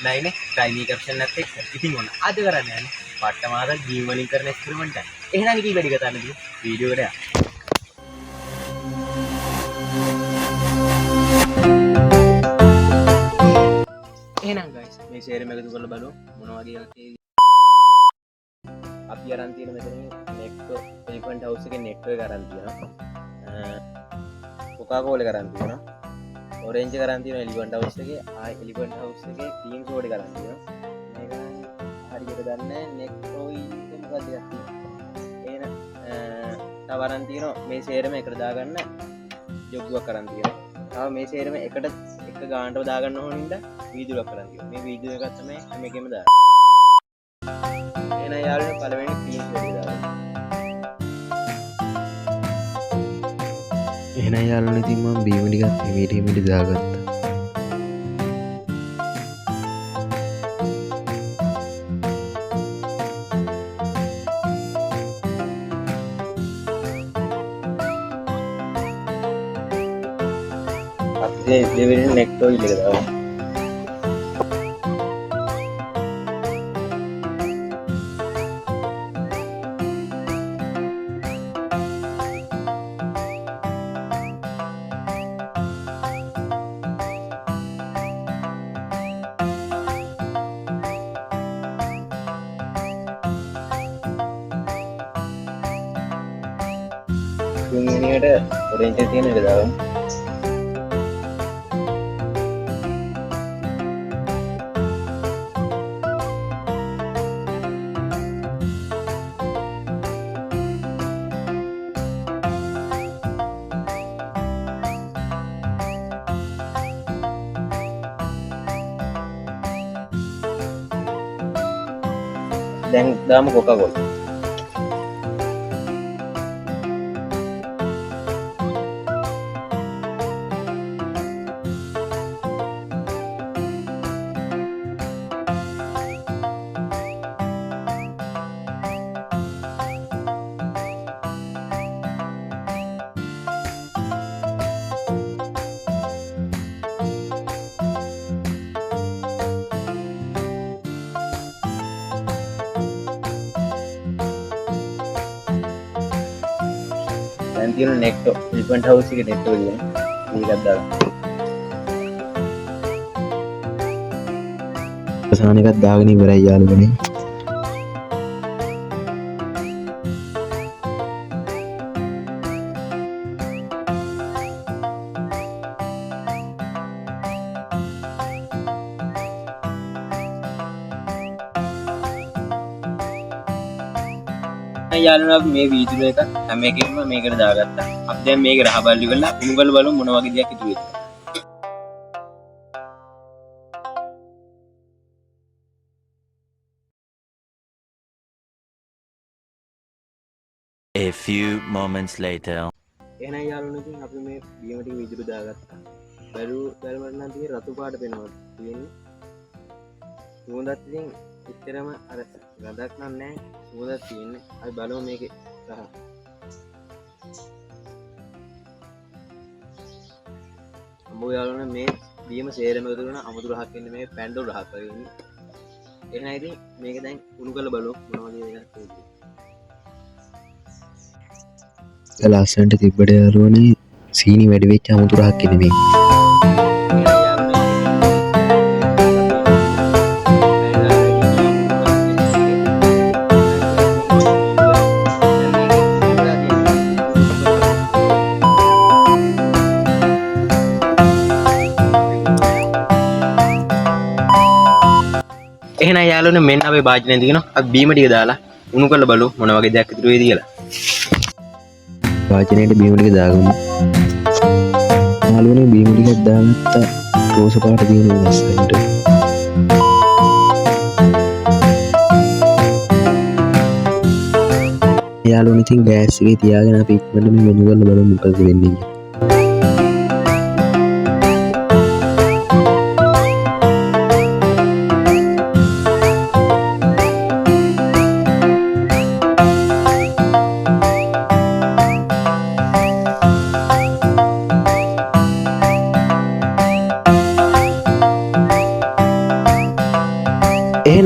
9 ටයිනි caption එකත් එක්ක. ඉතින් ඔන්න අද කරන්නේ යන්නේ පට්ටමාර ගේම් වලින් කරන එක්ස්පෙරිමන්ට් එක. එහෙනම් ඉතින් වැඩි කතා නැතුව වීඩියෝ එකට යන්න. එහෙනම් guys මේ ෂෙයාර් එක එකතු කරලා බලමු මොන වගේ එකක් අපි අරන් තියෙන මෙතන නෙට් එලිෆන්ට් හවුස් එකේ නෙට් එක අරන් තියෙනවා. කොකාකෝලා එක අරන් තියෙනවා. ඔරෙන්ජ් එක අරන් තියෙනවා එලිෆන්ට් හවුස් එකේ. එලිෆන්ට් හවුස් එකේ ටීම් කෝඩ් එක අරන් තියෙනවා. මේක හරියට දන්නේ නෙට් ඔයිල් එක මොකක්ද කියන්නේ. එහෙනම් තව අරන් තියෙනවා මේ ෂෙයාර් එක එකට දාගන්න ජොග්ගුවක් අරන් තියෙනවා. තව මේ ෂෙයාර් එක එකට එක ගානටව දාගන්න ඕන හින්දා වීදුරුවක් අරන් තියෙනවා. මේ වීදුරුව එකක් තමයි හැම එකෙම දාන්නේ. එහෙනම් යාළුවනේ පළවෙනි ටීම් කෝඩ් එක දාගන්න. එහෙනම් යාළුවනේ ඉතින් මම බීම ටිකක් හිමීට දාගත්තා. අපි දෙවෙනි නෙට් ඔයිල් එක දාමු. තුන්වෙනියට ඔරෙන්ජ් එක තියෙන එක දාමු. දැන් දාමු කොකාකෝලා. දැන් තියෙන නෙට් එලිෆන්ට් හවුස් එකේ නෙට් එක තියෙන මේකක් දාගන්න. අවසාන එකක් දාගෙන ඉවරයි යාළුවනේ. යාළුවනේ අපි මේ වීඩියෝ එක හැම එකෙම මේකට දාගත්තා. අපි දැන් මේක රහ බලලි කරලා උණුගල බලමු මොන වගේ දෙයක් ඉතුරු වෙයිද. A few moments later. එහෙනම් යාළුවනේ ඉතින් අපි මේ බීම ටික විදුරු දාගත්තා. බැලුවට නම් තියෙන රතු පාට පේනවා තියෙන්නේ. සුවඳත් ඉතින් එච්චරම අර ගඳක් නම් නැහැ. සුවඳක් තියෙන්නේ. අපි බලමු මේකේ රහ. අම්බෝ යාළුවනේ මේ බීම සේරම එකතු කරන අමුතු රහක් ඉන්නේ මේ පැන්ඩෝ රහක් වගේ ඉන්නේ. එහෙනම් ඉතින් මේක දැන් උණු කරලා බලමු මොන වගේ එකක්ද කියලා. ලස්සනට තිබ්බට යාළුවනේ සීනි වැඩි වෙච්ච අමුතු රහක් ඉන්නේ මේක. එහෙනම් යාළුවනේ මෙන්න අපේ භාජනය තියෙනවා. අපි බීම ටික දාලා උණු කරලා බලමු මොන වගේ දෙයක් ඉතුරු වෙයිද කියලා. වාචනයට බීම ටික දාගමු. යාළුවනේ බීම ටිකක් දාගත්තා. රෝස පාට තියෙන ලස්සනට. යාළුවනේ ඉතින් ගෑස් එකේ තියාගෙන අපි ඉක්මනට මේ මෙනු කරලා බලමු මොකද වෙන්නේ කියලා.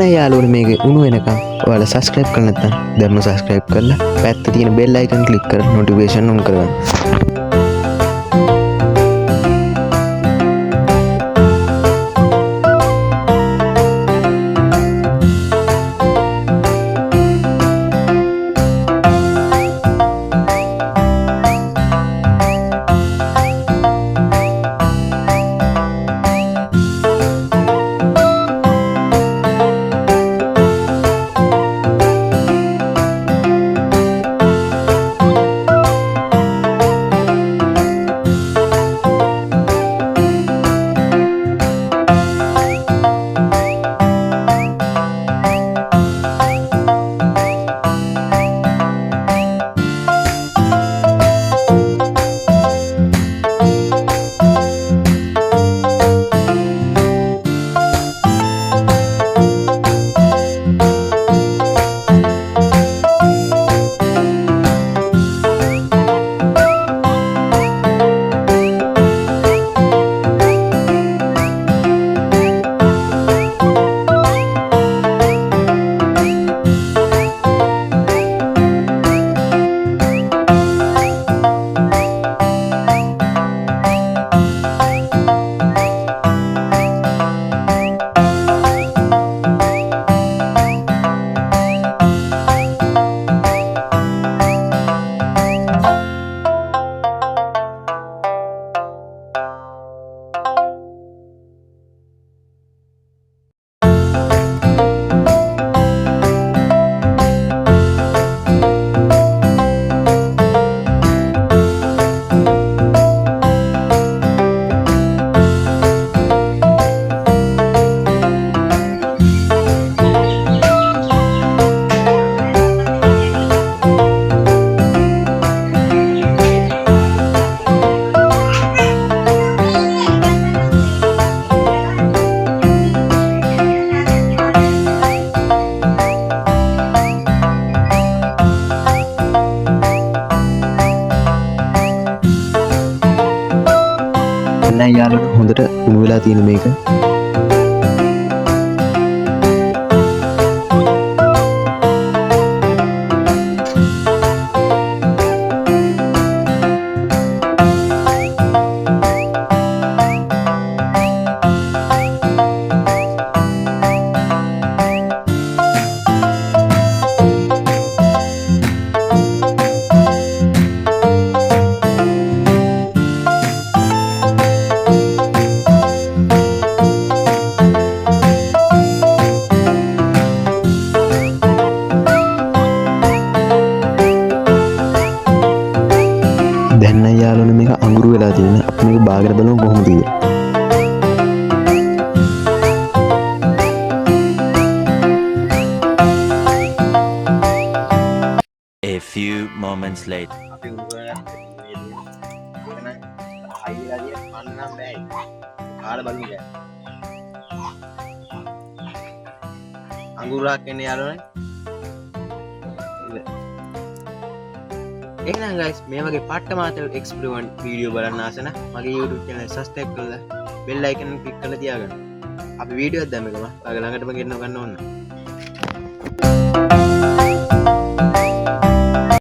එහෙනම් යාළුවනේ මේක උණු වෙනකම් ඔයාලා subscribe කරලා නැත්නම් දැන්ම subscribe කරලා පැත්තේ තියෙන bell icon click කරලා notification on කරගන්න. දැන් යාළුවනේ හොඳට උණු වෙලා තියෙන මේක දැන් යාළුවනේ මේක අඟුරු වෙලා තියෙන අපි මේක බාගෙන බලමු කොහොමද කියලා. A few moments later. අපි උඹලා හයි වෙලා තියෙන මන්නම් බෑ. කාලා බලමු දැන්. අඟුරක් එන්නේ යාළුවනේ. එහෙනම් guys මේ වගේ පට්ට මාතර එක්ස්පෙරිමන්ට් වීඩියෝ බලන්න ආස නම් මගේ YouTube channel එක subscribe කරලා bell icon එක click කරලා තියාගන්න. අපි වීඩියෝ එකක් දැම්මකම ඔයාලා ළඟටම ගෙන්නව ගන්න ඕන.